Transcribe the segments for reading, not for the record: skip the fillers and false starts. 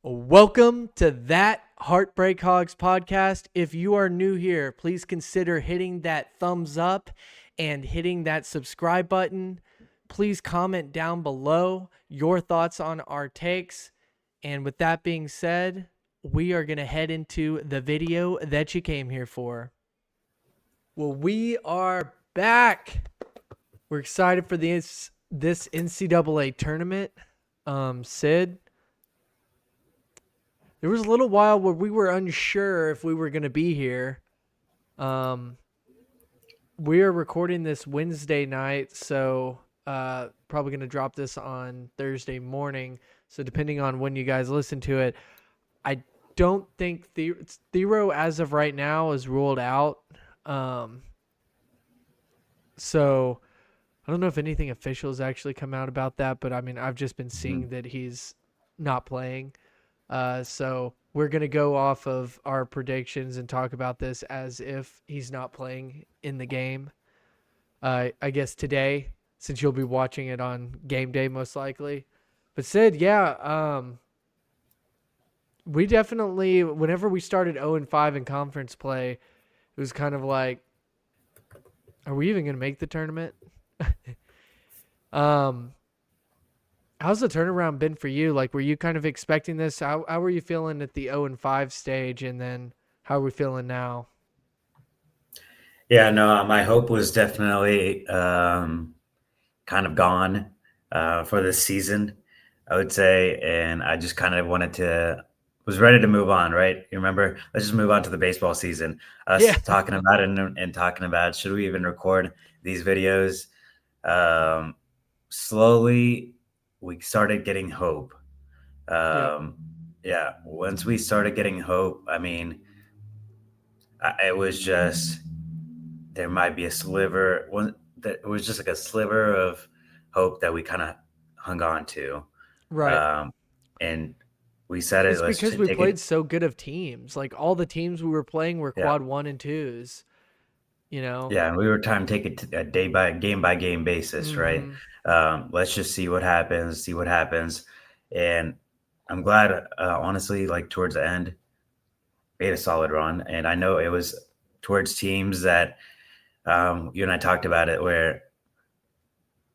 Welcome to That Heartbreak Hogs podcast. If you are new here, please consider hitting that thumbs up and hitting that subscribe button. Please comment down below your thoughts on our takes. And with that being said, we are going to head into the video that you came here for. Well, we are back. We're excited for this NCAA tournament. Sid, there was a little while where we were unsure if we were going to be here. We are recording this Wednesday night, so probably going to drop this on Thursday morning. So depending on when you guys listen to it, I don't think Thero as of right now is ruled out. So I don't know if anything official has actually come out about that, but I mean, I've just been seeing that he's not playing. So we're going to go off of our predictions and talk about this as if he's not playing in the game. I guess today, since you'll be watching it on game day most likely. But Sid, yeah, we definitely, whenever we started 0-5 in conference play, it was kind of like, are we even going to make the tournament? How's the turnaround been for you? Like, were you kind of expecting this? How were you feeling at the 0-5 stage, and then how are we feeling now? Yeah, no, my hope was definitely kind of gone for this season, I would say, and I just kind of was ready to move on, right? You remember? Let's just move on to the baseball season. Yeah. Us talking about it and talking about should we even record these videos? Slowly, we started getting hope. Yep. Yeah, once we started getting hope, I mean, it was just there might be a sliver. It was just like a sliver of hope that we kind of hung on to, Right. and we said it. It's Let's because we take played it. so good of teams. Like, all the teams we were playing were Yeah, quad 1 and 2s, you know? yeah, and we were trying to take it a day by game basis, right? Mm-hmm. Let's just see what happens. See what happens, and I'm glad. Honestly, like towards the end, made a solid run, and I know it was towards teams that you and I talked about it, where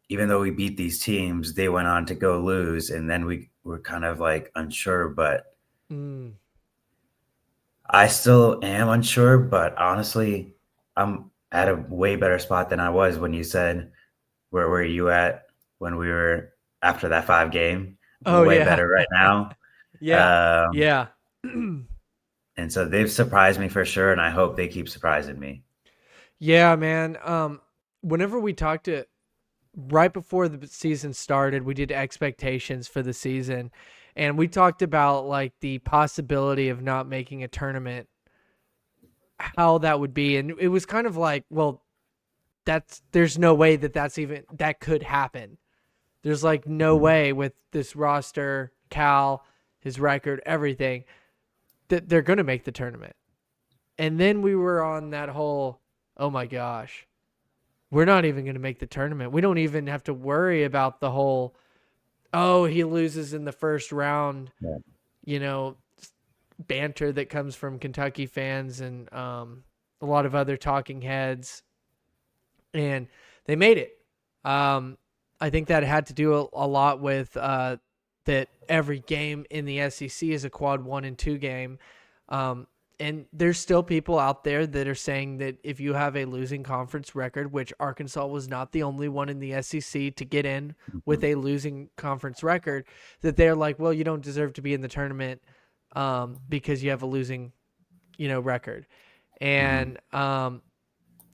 even though we beat these teams, they went on to go lose, and then we were kind of like unsure. But Mm. I still am unsure. But honestly, I'm at a way better spot than I was when you said, "Where were you at when we were after that 5 game?" Oh, Way yeah. better right now. Yeah. Um, Yeah. and so they've surprised me for sure, and I hope they keep surprising me. Yeah, man. Whenever we talked to right before the season started, we did expectations for the season, and we talked about like the possibility of not making a tournament, how that would be, and it was kind of like, well, there's no way that could happen. There's like no Mhm. way with this roster, Cal, his record, everything, that they're going to make the tournament. And then we were on that whole, oh my gosh, we're not even going to make the tournament. We don't even have to worry about the whole, oh, he loses in the first round, Yeah. you know, banter that comes from Kentucky fans and a lot of other talking heads. And they made it. I think that had to do a lot with that every game in the SEC is a quad 1 and 2 game. And there's still people out there that are saying that if you have a losing conference record, which Arkansas was not the only one in the SEC to get in with Mhm. a losing conference record, that they're like, well, you don't deserve to be in the tournament because you have a losing, record. Mhm. And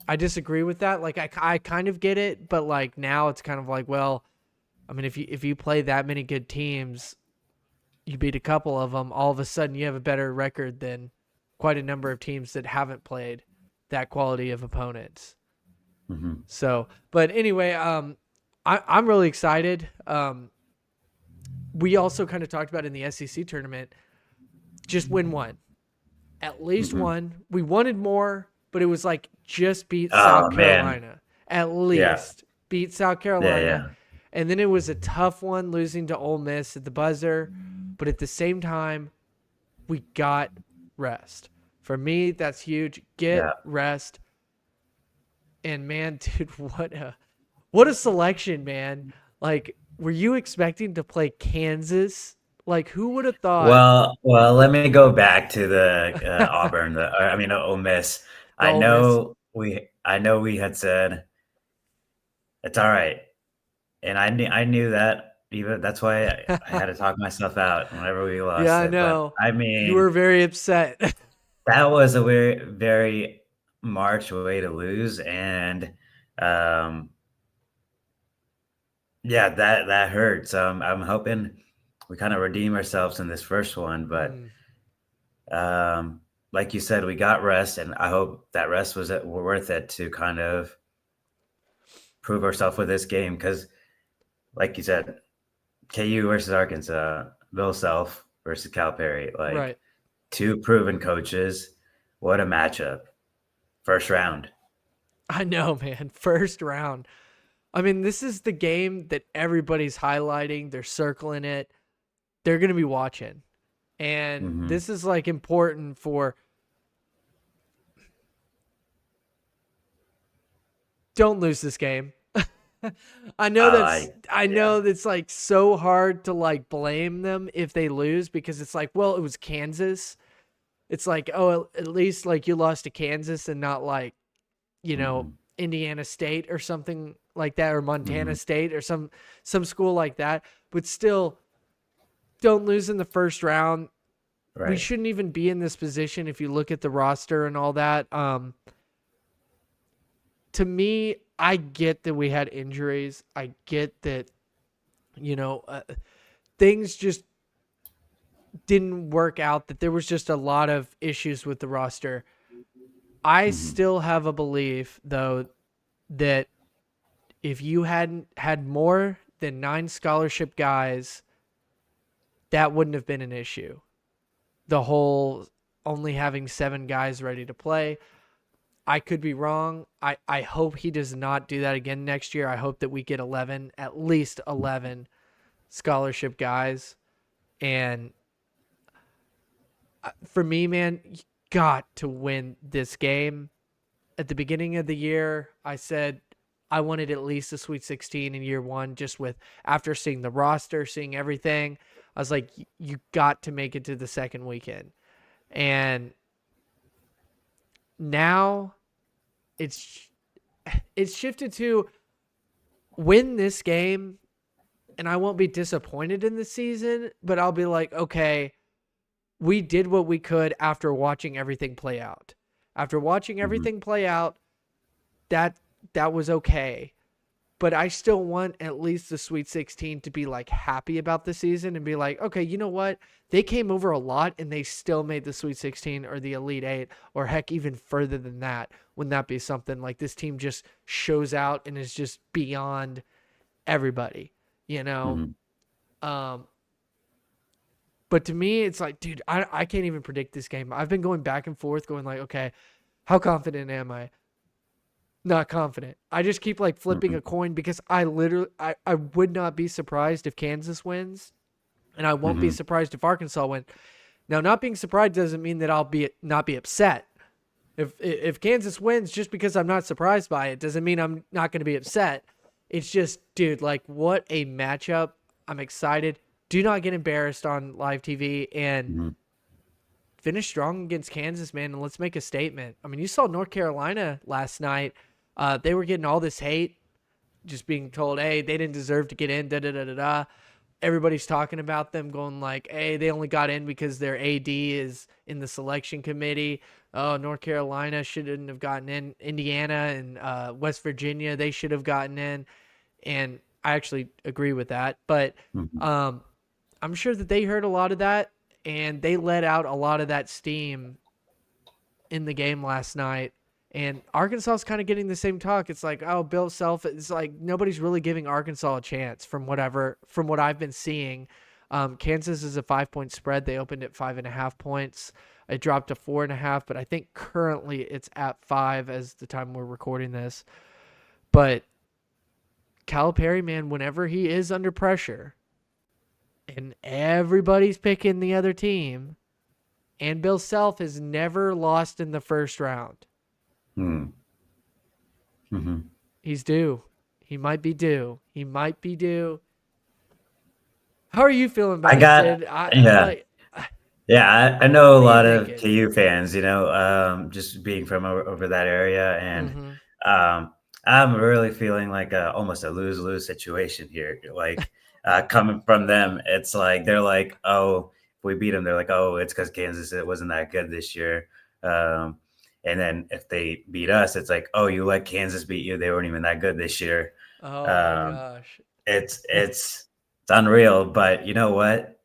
I disagree with that. Like, I kind of get it, but like now it's kind of like, well, I mean, if you play that many good teams, you beat a couple of them, all of a sudden you have a better record than quite a number of teams that haven't played that quality of opponents. Mhm. So, but anyway, I'm really excited. We also kind of talked about in the SEC tournament, just win one, at least Mhm. one. We wanted more, but it was like just beat South Oh man, Carolina, at yeah, least beat South yeah, Carolina. yeah. And then it was a tough one losing to Ole Miss at the buzzer. But at the same time, we got rest. For me, that's huge. Get Yeah. rest. And man, dude, what a selection, man. Like, were you expecting to play Kansas? Like, who would have thought Well, let me go back to the Auburn. I mean, Ole Miss. the Ole Miss? I know we had said it's all right, and I knew that. Even that's why I had to talk myself out whenever we Yeah, lost I it. But know. I You were mean, very upset. that was a very March way to lose, and um, yeah, that hurts. I'm hoping we kind of redeem ourselves in this first one, but Mm, um, like you said, we got rest, and I hope that rest was worth it to kind of prove ourselves with this game. Because, like you said, KU versus Arkansas, Bill Self versus Calipari, like right. two proven coaches. What a matchup! First round. I know, man. First round. I mean, this is the game that everybody's highlighting. They're circling it. They're going to be watching. And Hmm. this is like important for don't lose this game. I Yeah. know that's like so hard to like blame them if they lose because it's like, well, it was Kansas. It's like, oh, at least like you lost to Kansas and not like, you know, Hmm. Indiana State or something like that or Montana Hmm. State or some school like that. But still, don't lose in the first round. We Right. shouldn't even be in this position if you look at the roster and all that. To me, I get that we had injuries. I get that, you know, things just didn't work out, that there was just a lot of issues with the roster. I Hmm. still have a belief, though, that if you hadn't had more than 9 scholarship guys, that wouldn't have been an issue. The whole only having 7 guys ready to play. I could be wrong. I hope he does not do that again next year. I hope that we get 11, at least 11 scholarship guys. And for me, man, you got to win this game. At the beginning of the year, I said I wanted at least a Sweet 16 in year one, just with after seeing the roster, seeing everything. I was like, you got to make it to the second weekend. And now it's it's shifted to win this game and I won't be disappointed in the season, but I'll be like, okay, we did what we could after watching everything play out. After watching Hmm. everything play out, that that was okay. But I still want at least the Sweet 16 to be like happy about the season and be like, okay, you know what? They came over a lot and they still made the Sweet 16 or the Elite 8 or heck, even further than that. Wouldn't that be something like this team just shows out and is just beyond everybody, you know? Hmm. Um, but to me, it's like, dude, I can't even predict this game. I've been going back and forth, going like, okay, how confident am I? Not confident. I just keep like flipping a Hmm. coin because I would not be surprised if Kansas wins, and I won't be Hmm. surprised if Arkansas wins. Now, not being surprised doesn't mean that I'll be not be upset. If Kansas wins, just because I'm not surprised by it doesn't mean I'm not going to be upset. It's just, dude, like what a matchup. I'm excited. Do not get embarrassed on live TV and Hmm. finish strong against Kansas, man, and let's make a statement. I mean, you saw North Carolina last night. They were getting all this hate, just being told, hey, they didn't deserve to get in, da da da da da. Everybody's talking about them, going like, hey, they only got in because their AD is in the selection committee. Oh, North Carolina shouldn't have gotten in. Indiana and West Virginia, they should have gotten in. And I actually agree with that. But Hmm. um, I'm sure that they heard a lot of that and they let out a lot of that steam in the game last night. And Arkansas is kind of getting the same talk. It's like, oh, Bill Self. It's like nobody's really giving Arkansas a chance from what I've been seeing. Kansas is a 5-point spread. They opened at 5.5 points. It dropped to 4.5, but I think currently it's at 5 as the time we're recording this. But Calipari, man, whenever he is under pressure, and everybody's picking the other team. And Bill Self has never lost in the first round. Hmm. Mm-hmm. He's due. He might be due. He might be due. How are you feeling I about it, got Sid? I yeah. like. Yeah, I know a What are you lot of thinking? KU fans, just being from over that area, and Mm-hmm. um, I'm really feeling like almost a lose-lose situation here. Like coming from them, it's like they're like, "Oh, if we beat them," they're like, "Oh, it's because Kansas it wasn't that good this year." Um, and then if they beat us, it's like, "Oh, you let Kansas beat you? They weren't even that good this year." Oh my Um, gosh. it's unreal, but you know what?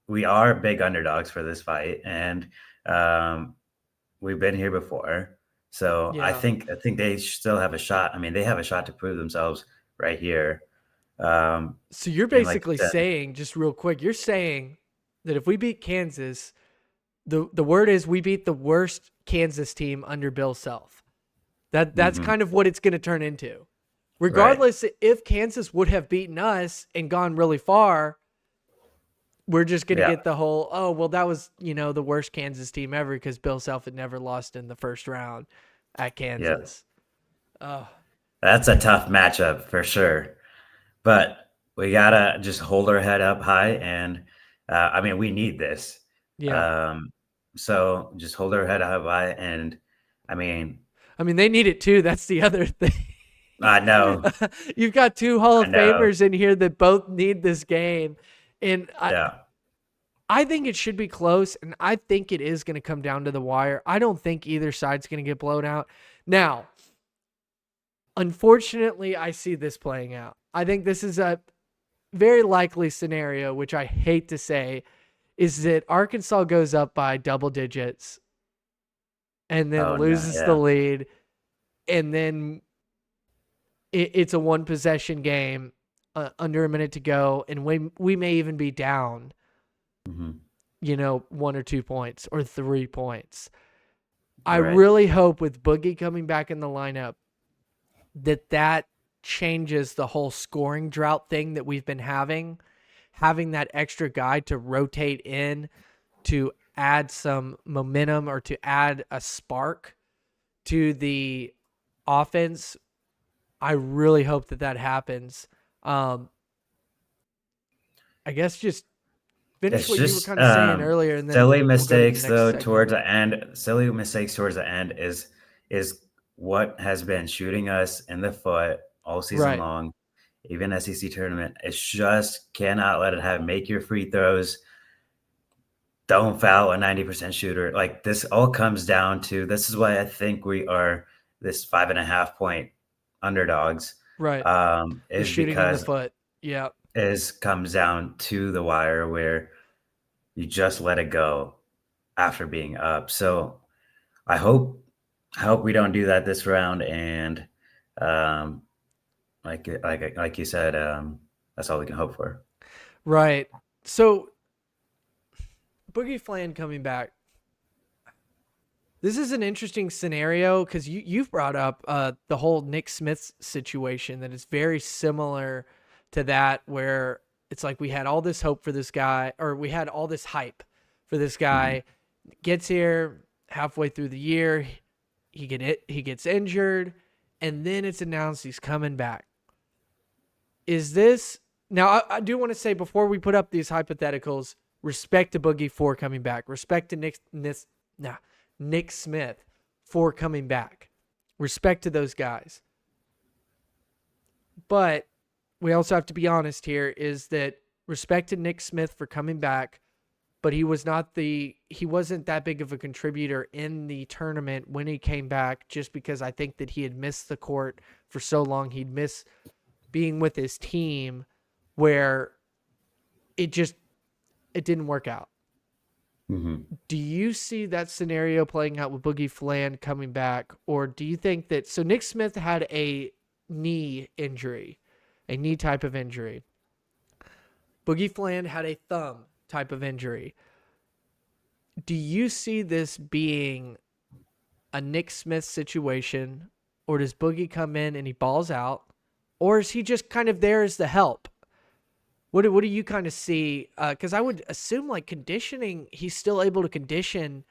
We are big underdogs for this fight, and um, we've been here before. So Yeah. I think they still have a shot. I mean, they have a shot to prove themselves right here. Um, So you're and like basically you said, saying, just real quick, you're saying that if we beat Kansas, the word is we beat the worst Kansas team under Bill Self. That's mhm, kind of what it's going to turn into. right? Regardless if Kansas would have beaten us and gone really far, we're just going to Yeah, get the whole, oh, well, that was, the worst Kansas team ever because Bill Self had never lost in the first round at yeah. Kansas. Oh, That's a tough matchup for sure. But we gotta just hold our head up high, and I mean, we need this. yeah. Um, so just hold our head up high, and I mean, I mean, they need it too. That's the other thing. I know, You've got two Hall I of know, Famers in here that both need this game. And yeah. I think it should be close, and I think it is going to come down to the wire. I don't think either side's going to get blown out. Now, unfortunately, I see this playing out. I think this is a very likely scenario, which I hate to say, is that Arkansas goes up by double digits and then Oh no, loses the yeah. lead, and then it's a one possession game under a minute to go, and we may even be down, Mhm. 1 or 2 points or 3 points. I Right. really hope with Boogie coming back in the lineup that changes the whole scoring drought thing that we've been having that extra guy to rotate in to add some momentum or to add a spark to the offense. I really hope that happens. Um, I guess just finish It's what you were just kind of saying earlier, and then silly we'll go to the mistakes next though segment. towards the end. Silly mistakes towards the end is what has been shooting us in the foot all season Right, long, even SEC tournament. It's just cannot let it have make your free throws. Don't foul a 90% shooter. Like this all comes down to this is why I think we are this 5.5 point underdogs. right. The Is shooting in the because foot. Yeah, is comes down to the wire where you just let it go after being up. So I hope we don't do that this round. And um, like you said, that's all we can hope for. right. So Boogie Flan coming back. This is an interesting scenario because you've brought up the whole Nick Smith situation that is very similar to that, where it's like we had all this hope for this guy, or we had all this hype for this Mhm. guy. Gets here halfway through the year, he gets injured, and then it's announced he's coming back. Is this now? I do want to say before we put up these hypotheticals, respect to Boogie for coming back. Respect to Nick Smith for coming back. Respect to those guys. But we also have to be honest here is that respect to Nick Smith for coming back, but he wasn't that big of a contributor in the tournament when he came back, just because I think that he had missed the court for so long. He'd miss being with his team where it just it didn't work out. Mhm. Do you see that scenario playing out with Boogie Flan coming back, or do you think that Nick Smith had a knee injury, a knee type of injury? Boogie Flan had a thumb type of injury. Do you see this being a Nick Smith situation, or does Boogie come in and he balls out, or is he just kind of there as the help? What do you kind of see? Because I would assume like conditioning, he's still able to condition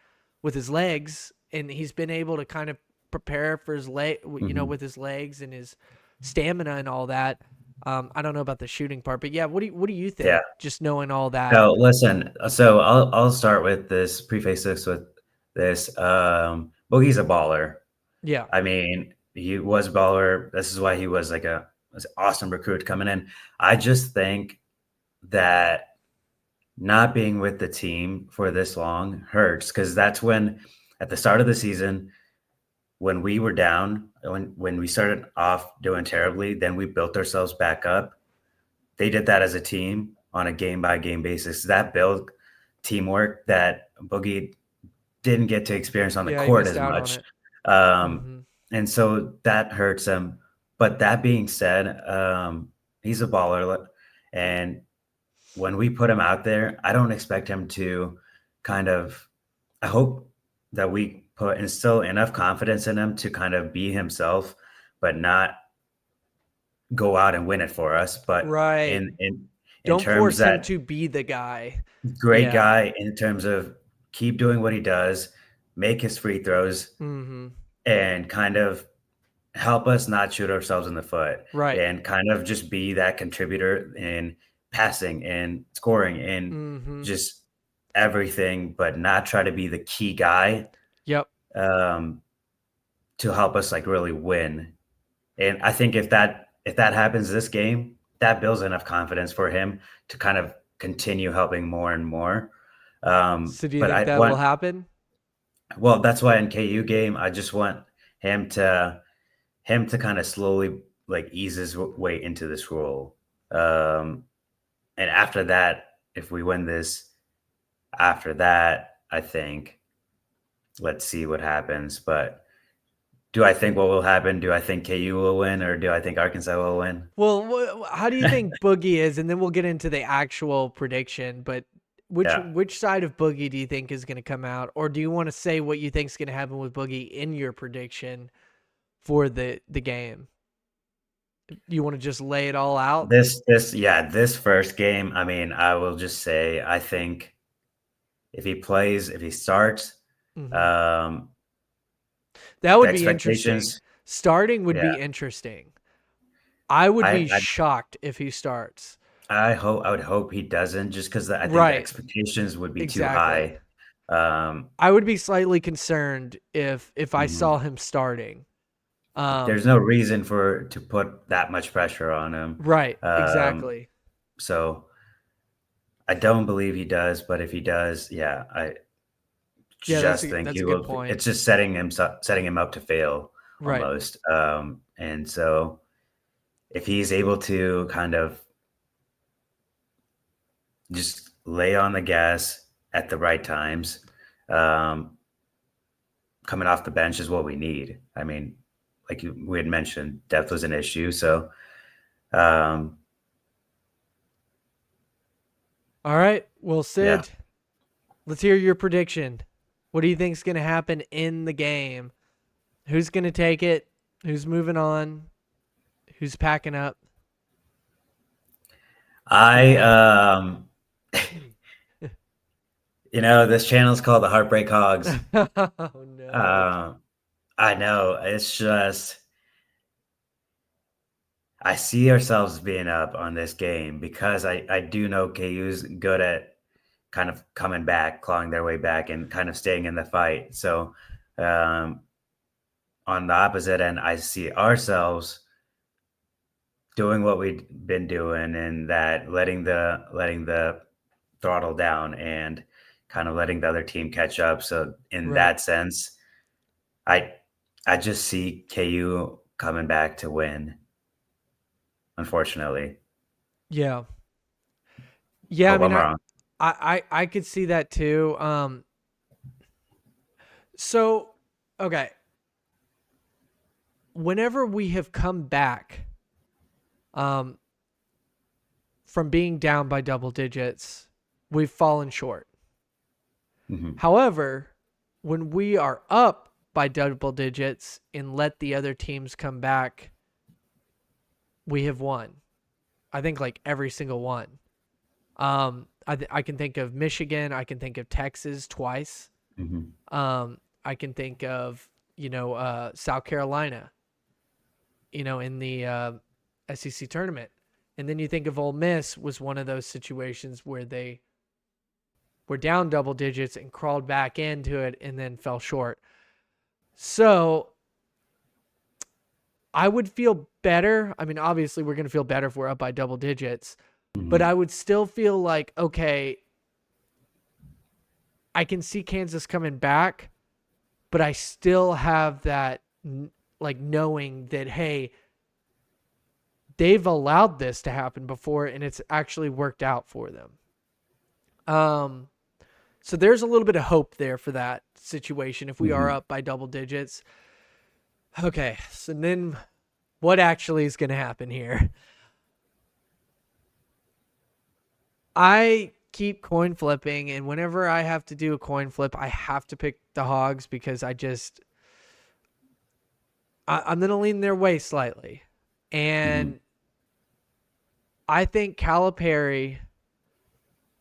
with his legs, and he's been able to kind of prepare for his leg, Hmm. with his legs and his stamina and all that. I don't know about the shooting part, but yeah, what do you Yeah. think? Just knowing all that. No, listen. So I'll start with this. Preface this with this. Boogie's a baller. Yeah, I mean, he was a baller. This is why he was like was an awesome recruit coming in. I just think that not being with the team for this long hurts because that's when, at the start of the season, when we were down, when we started off doing terribly, then we built ourselves back up. They did that as a team on a game by game basis. That built teamwork that Boogie didn't get to experience on the yeah, he court missed as out on much. it. Um, Hmm. and so that hurts him. But that being said, he's a baller. And when we put him out there, I don't expect him to kind of, I hope that we instill enough confidence in him to kind of be himself, but not go out and win it for us. But Right. in Don't terms force him that to be the guy. great Yeah. guy in terms of keep doing what he does, make his free throws, Hmm. and kind of help us not shoot ourselves in the foot, Right. and kind of just be that contributor in passing and scoring and Hmm. just everything, but not try to be the key guy Yep. um, to help us like really win. And I think if that happens this game, that builds enough confidence for him to kind of continue helping more and more. So do you But think I that will want happen? well, that's why in KU game, I just want him to kind of slowly like ease his way into this role. Um, and after that, if we win this, after that, I think let's see what happens. But do I think what will happen? Do I think KU will win, or do I think Arkansas will win? Well, how do you think Boogie is? And then we'll get into the actual prediction. But which Yeah, which side of Boogie do you think is going to come out, or do you want to say what you think is going to happen with Boogie in your prediction for the game? You want to just lay it all out? this first game. I mean, I will just say I think if he starts, Hmm. um, That the would be interesting. expectations. Starting would Yeah, be interesting. I would I be I shocked if he starts. I would hope he doesn't, just because I think the Right. expectations would be too Exactly. high. Um, I would be slightly concerned if I saw mhm. him starting. There's Um, no reason to put that much pressure on him. right, Um, exactly. so I don't believe he does, but if he does, yeah, I Yeah, just think that's he a good will. point. It's just setting him up to fail Right. almost. And so if he's able to kind of just lay on the gas at the right times, um, coming off the bench is what we need. I mean, like we had mentioned, depth was an issue. So, um, All right. Well, yeah, Sid, let's hear your prediction. What do you think's going to happen in the game? Who's going to take it? Who's moving on? Who's packing up? I, Yeah. this channel is called the Heartbreak Hogs. Oh no. Uh, I know it's just I see ourselves being up on this game because I do know KU's good at kind of coming back, clawing their way back, and kind of staying in the fight. So, um, on the opposite end, I see ourselves doing what we've been doing, and that letting the throttle down and kind of letting the other team catch up. So in Right. that sense, I I just see KU coming back to win, unfortunately. Yeah. Yeah, I Hope mean I'm wrong. I could see that too. So okay, whenever we have come back um from being down by double digits, we've fallen short. Mhm. However, when we are up by double digits and let the other teams come back, we have won. I think like every single one. I can think of Michigan. I can think of Texas twice. Mm-hmm. I can think of, South Carolina, in the SEC tournament. And then you think of Ole Miss was one of those situations where they were down double digits and crawled back into it and then fell short. So I would feel better. I mean, obviously, we're going to feel better if we're up by double digits, but Mm-hmm. I would still feel like, okay, I can see Kansas coming back, but I still have that, like, knowing that, hey, they've allowed this to happen before and it's actually worked out for them. So there's a little bit of hope there for that situation if we are Mm-hmm. up by double digits. Okay, so then what actually is going to happen here? I keep coin flipping, and whenever I have to do a coin flip, I have to pick the Hogs because I'm going to lean their way slightly. Mm-hmm. And I think Calipari,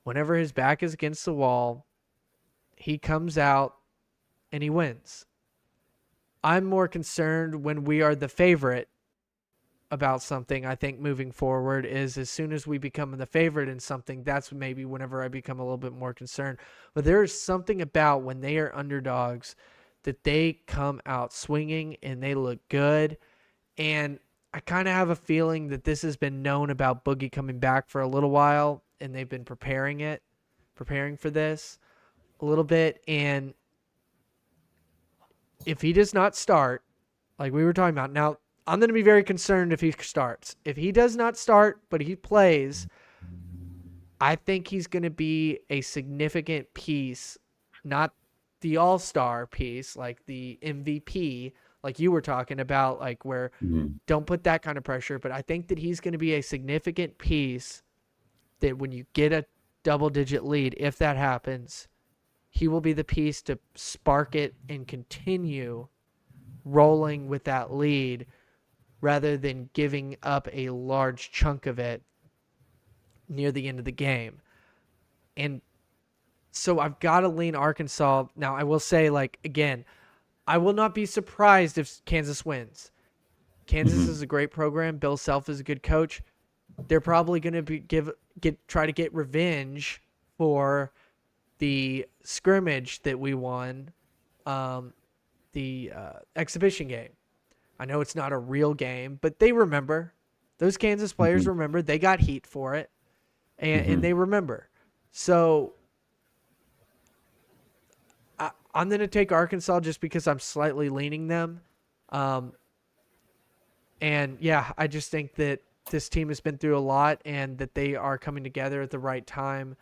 whenever his back is against the wall, he comes out and he wins. I'm more concerned when we are the favorite about something. I think moving forward is as soon as we become the favorite in something, that's maybe whenever I become a little bit more concerned. But there is something about when they are underdogs that they come out swinging and they look good. And I kind of have a feeling that this has been known about Boogie coming back for a little while, and they've been preparing for this a little bit. And if he does not start, like we were talking about, now I'm going to be very concerned if he starts. If he does not start, but he plays, I think he's going to be a significant piece, not the all-star piece, like the MVP, like you were talking about, like where Mm-hmm. don't put that kind of pressure. But I think that he's going to be a significant piece that when you get a double-digit lead, if that happens, he will be the piece to spark it and continue rolling with that lead rather than giving up a large chunk of it near the end of the game. And so I've got to lean Arkansas. Now, I will say, like, again, I will not be surprised if Kansas wins. Kansas Mm-hmm. is a great program. Bill Self is a good coach. They're probably going to try to get revenge for the scrimmage that we won, um, the exhibition game. I know it's not a real game, but they remember. Those Kansas players Mm-hmm. remember. They got heat for it, and Mm-hmm. they remember. So I'm going to take Arkansas just because I'm slightly leaning them. Um, and yeah, I just think that this team has been through a lot and that they are coming together at the right time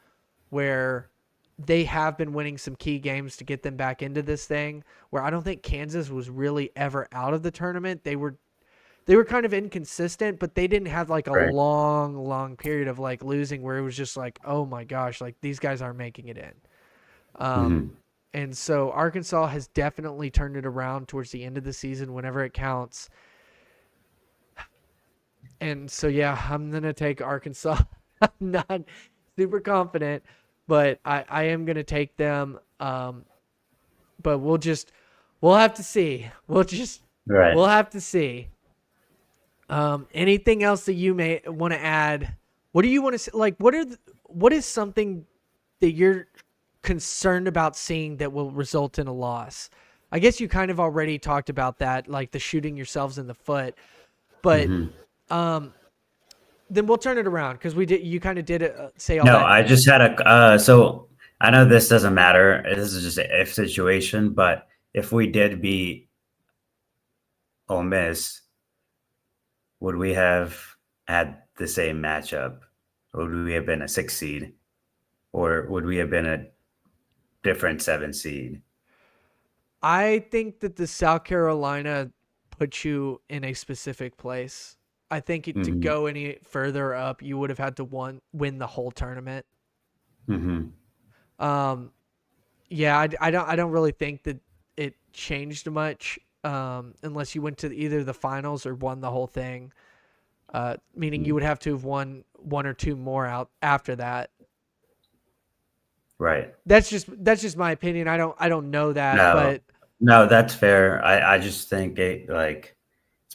where they have been winning some key games to get them back into this thing where I don't think Kansas was really ever out of the tournament. They were kind of inconsistent, but they didn't have like a Right. long period of like losing where it was just like, oh my gosh, like these guys aren't making it in. Um, Mm-hmm. and so Arkansas has definitely turned it around towards the end of the season whenever it counts. And so, yeah, I'm going to take Arkansas. I'm not super confident, but I am going to take them. But we'll have to see. Right. We'll have to see. Anything else that you may want to add? What do you want to say? Like, what is something that you're concerned about seeing that will result in a loss? I guess you kind of already talked about that, like the shooting yourselves in the foot. But Mm-hmm. um, then we'll turn it around because we did. You kind of did it, say all No, that. I just had a so I know this doesn't matter. This is just an if situation, but if we did beat Ole Miss, would we have had the same matchup? Would we have been a 6 seed, or would we have been a different 7 seed? I think that the South Carolina put you in a specific place. I think to Mm-hmm. go any further up, you would have had to win the whole tournament. Mm-hmm. Um, yeah, I don't really think that it changed much unless you went to either the finals or won the whole thing. Meaning you would have to have won one or two more out after that. Right. That's just my opinion. I don't know that, No, but no, that's fair. I just think it's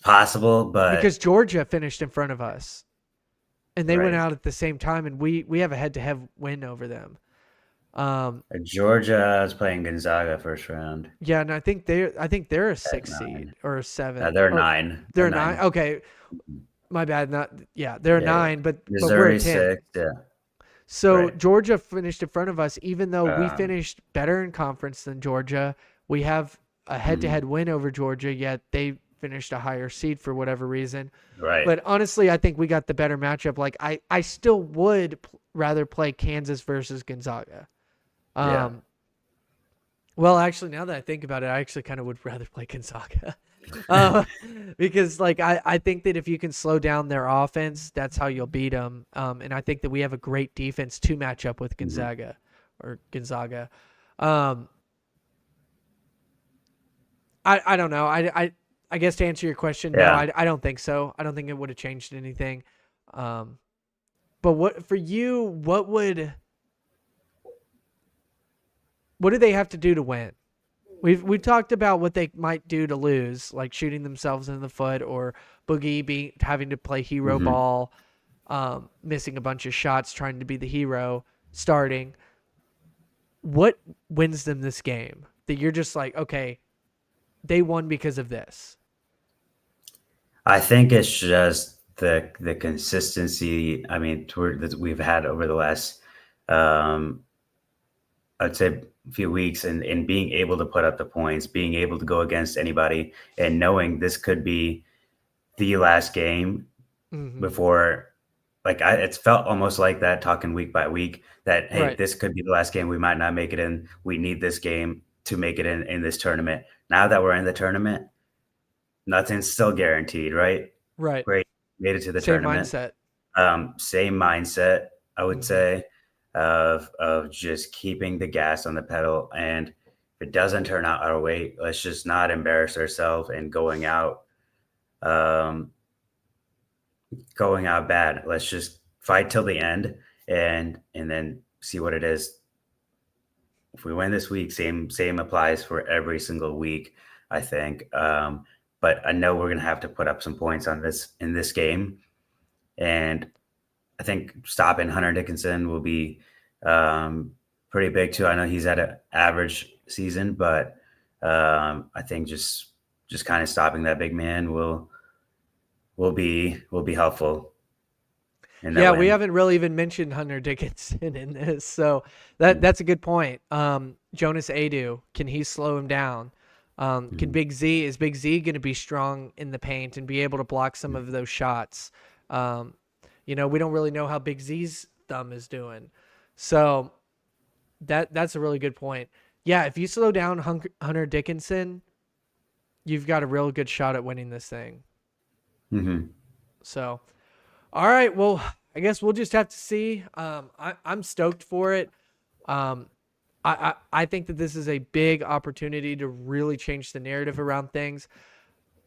possible, because but Georgia finished in front of us and they went right. out at the same time, and we have a head-to-head win over them. Um, Georgia is playing Gonzaga first round yeah, and I think they're a at 6 seed 9. or a No, 7. they're Oh, 9. they're They're a 9. 9. Okay, my bad. Not yeah, they're a Yeah, yeah. 9, but we're a Missouri 10. 6. Yeah, So right. Georgia finished in front of us, even though we Um, finished better in conference than Georgia. We have a mhm, head-to-head win over Georgia, yet they finished a higher seed for whatever reason. right. But honestly, I think we got the better matchup. Like I still would rather play Kansas versus Gonzaga. Yeah. Um, well, actually, now that I think about it, I actually kind of would rather play Gonzaga. uh, because like I think that if you can slow down their offense, that's how you'll beat them. And I think that we have a great defense to match up with Mhm. Gonzaga. Um, I don't know. I guess to answer your question, no, Yeah. I don't think so. I don't think it would have changed anything. Um, but what for you? What do they have to do to win? We've talked about what they might do to lose, like shooting themselves in the foot or Boogie having to play hero Mhm. ball, missing a bunch of shots, trying to be the hero, starting. What wins them this game? That you're just like, okay, they won because of this. I think it's just the consistency. I mean, that we've had over the last, um, I'd say, few weeks, and being able to put up the points, being able to go against anybody, and knowing this could be the last game Mm-hmm. before. Like it's felt almost like that talking week by week that hey, Right. this could be the last game. We might not make it in. We need this game to make it in this tournament. Now that we're in the tournament, nothing's still guaranteed, right? Right. Great, made it to the Same tournament. mindset. Same mindset, I would Mm-hmm. say, of just keeping the gas on the pedal. And if it doesn't turn out our way, let's just not embarrass ourselves and um, going out bad. Let's just fight till the end and then see what it is. If we win this week, same applies for every single week, I think. But I know we're gonna have to put up some points on this in this game, and I think stopping Hunter Dickinson will be pretty big too. I know he's had an average season, but I think just kind of stopping that big man will be helpful in that Yeah, we win. haven't really even mentioned Hunter Dickinson in this, so Mm-hmm. that's a good point. Jonas Adu, can he slow him down? Can Big Z going to be strong in the paint and be able to block some of those shots? Um, we don't really know how Big Z's thumb is doing, so that's a really good point. Yeah, if you slow down Hunter Dickinson, you've got a real good shot at winning this thing. Mm-hmm. So. All right. Well, I guess we'll just have to see. I'm stoked for it. Um, I think that this is a big opportunity to really change the narrative around things.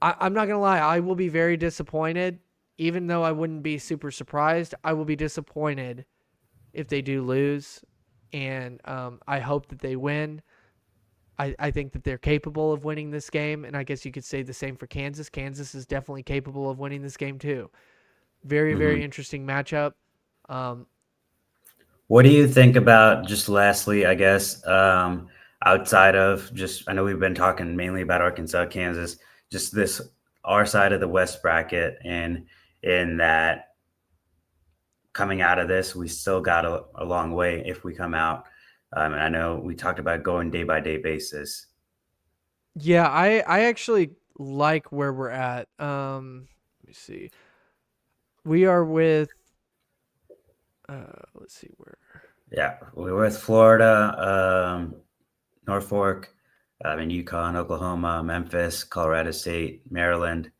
I'm not going to lie. I will be very disappointed, even though I wouldn't be super surprised. I will be disappointed if they do lose. And I hope that they win. I think that they're capable of winning this game. And I guess you could say the same for Kansas. Kansas is definitely capable of winning this game, too. Very, Mm-hmm. very interesting matchup. Um, What do you think about, just lastly, I guess, outside of just, I know we've been talking mainly about Arkansas, Kansas, just this, our side of the West bracket, and in that coming out of this, we still got a long way if we come out. And I know we talked about going day by day basis. yeah, I actually like where we're at. Let me see. We are with let's see where. Yeah, we were with Florida, Norfolk, Yukon, Oklahoma, Memphis, Colorado State, Maryland,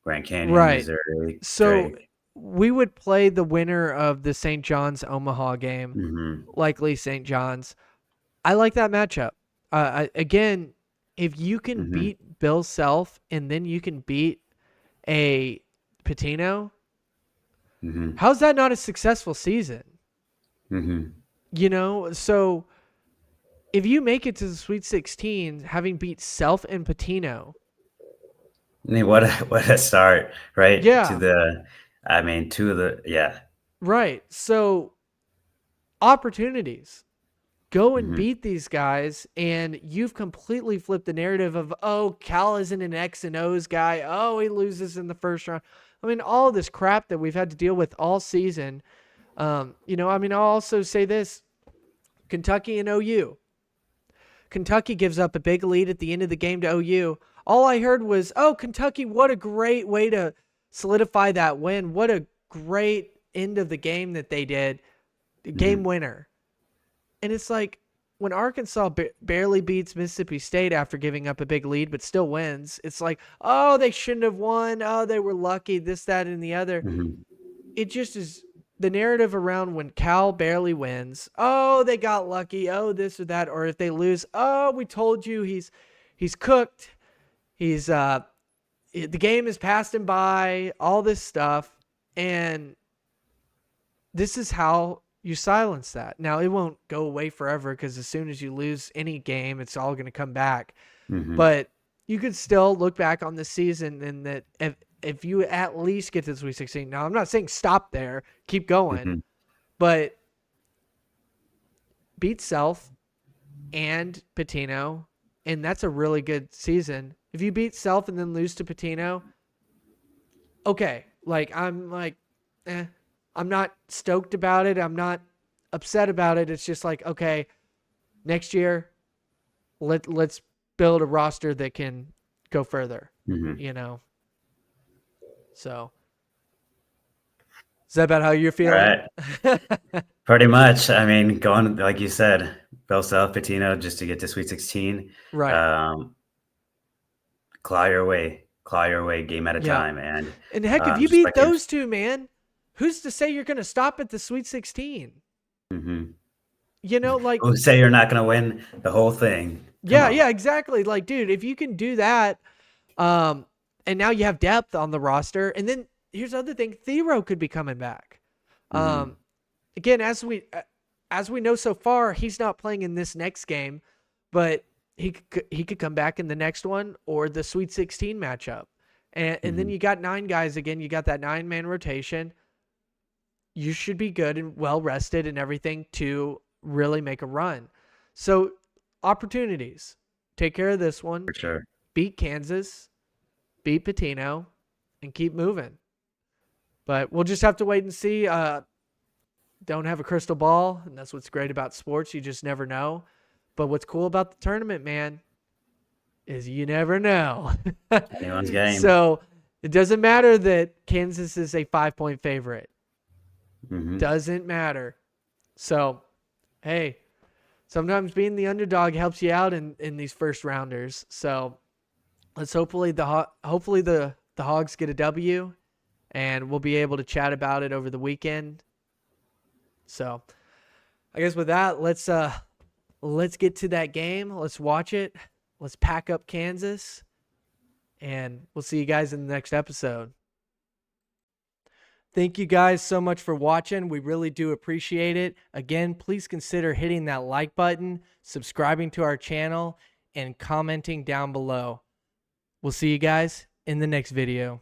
Grand Canyon, Right. Missouri, So Drake. we would play the winner of the St. John's Omaha game, Mm-hmm. likely St. John's. I like that matchup. Again, if you can Mm-hmm. beat Bill Self and then you can beat a Patino, Mm-hmm. how's that not a successful season? Mm-hmm. So if you make it to the Sweet 16, having beat Self and Patino, I mean, what a start, right? yeah, To the yeah. right. So opportunities. Go and Hmm. beat these guys, and you've completely flipped the narrative of, oh, Cal isn't an X and O's guy. Oh, he loses in the first round. I mean, all this crap that we've had to deal with all season. I'll also say this: Kentucky and OU. Kentucky gives up a big lead at the end of the game to OU. All I heard was, oh, Kentucky, what a great way to solidify that win. What a great end of the game that they did. Game Hmm. winner. And it's like when Arkansas barely beats Mississippi State after giving up a big lead, but still wins, it's like, oh, they shouldn't have won. Oh, they were lucky, this, that, and the other. Hmm. It just is the narrative around when Cal barely wins. Oh, they got lucky. Oh, this or that. Or if they lose, oh, we told you he's cooked. The game has passed him by, all this stuff. And this is how you silence that. Now, it won't go away forever because as soon as you lose any game, it's all going to come back. Hmm. But you could still look back on the season and that if you at least get to the Sweet 16. Now, I'm not saying stop there, keep going, Hmm. but beat Self and Patino, and that's a really good season. If you beat Self and then lose to Patino, okay, I'm not stoked about it. I'm not upset about it. It's just like, okay, next year, let's build a roster that can go further, Hmm. you know? So is that about how you're All feeling? right. Pretty much. I mean, going like you said, Bell South Patino just to get to Sweet 16. Right. Um, claw your way, game at a Yeah. time, and And heck, if you just beat like you. those two, man, who's to say you're going to stop at the Sweet 16? Hmm. Like, Who say you're not going to win the whole thing? Come on. yeah, exactly. Like, dude, if you can do that, and now you have depth on the roster, and then here's the other thing: Thero could be coming back. Hmm. Um, again, as we know so far, he's not playing in this next game, but he could come back in the next one or the Sweet 16 matchup, and then Hmm. you got 9 guys again. You got that 9-man rotation. You should be good and well rested and everything to really make a run. So opportunities. Take care of this one. For sure. Beat Kansas, beat Patino, and keep moving. But we'll just have to wait and see. Don't have a crystal ball, and that's what's great about sports. You just never know. But what's cool about the tournament, man, is you never know. Anyone's game. So it doesn't matter that Kansas is a 5-point favorite. Hmm. Doesn't matter. So, hey, sometimes being the underdog helps you out in these first rounders. So let's hopefully the Hogs get a W, and we'll be able to chat about it over the weekend. So I guess with that, let's get to that game. Let's watch it. Let's pack up Kansas, and we'll see you guys in the next episode. Thank you guys so much for watching. We really do appreciate it. Again, please consider hitting that like button, subscribing to our channel, and commenting down below. We'll see you guys in the next video.